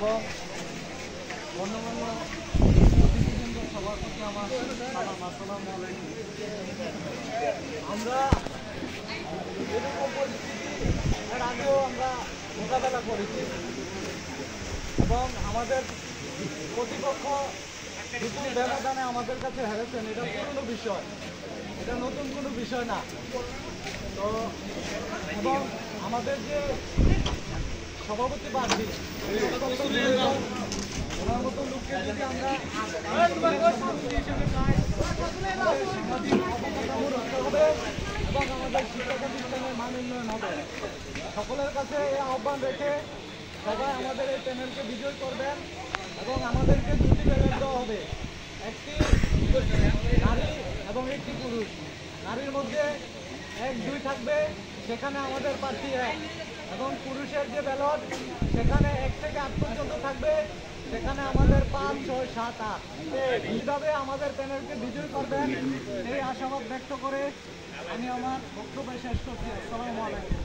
এবং গণ্যমান্য অতিথিবৃন্দ সবার প্রতি আমার সালাম, আসসালামু আলাইকুম। আমরা এরকম পরিস্থিতি এর আগেও আমরা মোকাবেলা করেছি এবং আমাদের প্রতিপক্ষ বিপুল ব্যবধানে আমাদের কাছে হেরেছেন। এটা পুরনো বিষয়, এটা নতুন কোনো বিষয় না। তো এবং আমাদের যে সভাপতি প্রার্থী ওনার মতো লোককে যদি আমরা হিসেবে পাই, সামাজিক অবকাঠামো রক্ষা হবে এবং আমাদের শিক্ষা প্রতিষ্ঠানের মান উন্নয়ন হবে। সকলের কাছে এই আহ্বান রেখে সবাই আমাদের এই প্যানেলকে বিজয় করবেন এবং আমাদেরকে দুটি ব্যালট দেওয়া হবে, একটি নারী এবং একটি পুরুষ। নারীর মধ্যে 1, 2 থাকবে, সেখানে আমাদের প্রার্থী 1, এবং পুরুষের যে ব্যালট সেখানে 1 থেকে 8 পর্যন্ত থাকবে, সেখানে আমাদের 5, 6, 7, 8 এইভাবে আমাদের প্যানেলকে বিজয় করবেন এই আশাবাদ ব্যক্ত করে আমি আমার বক্তব্য শেষ করছি। আসসালামু আলাইকুম।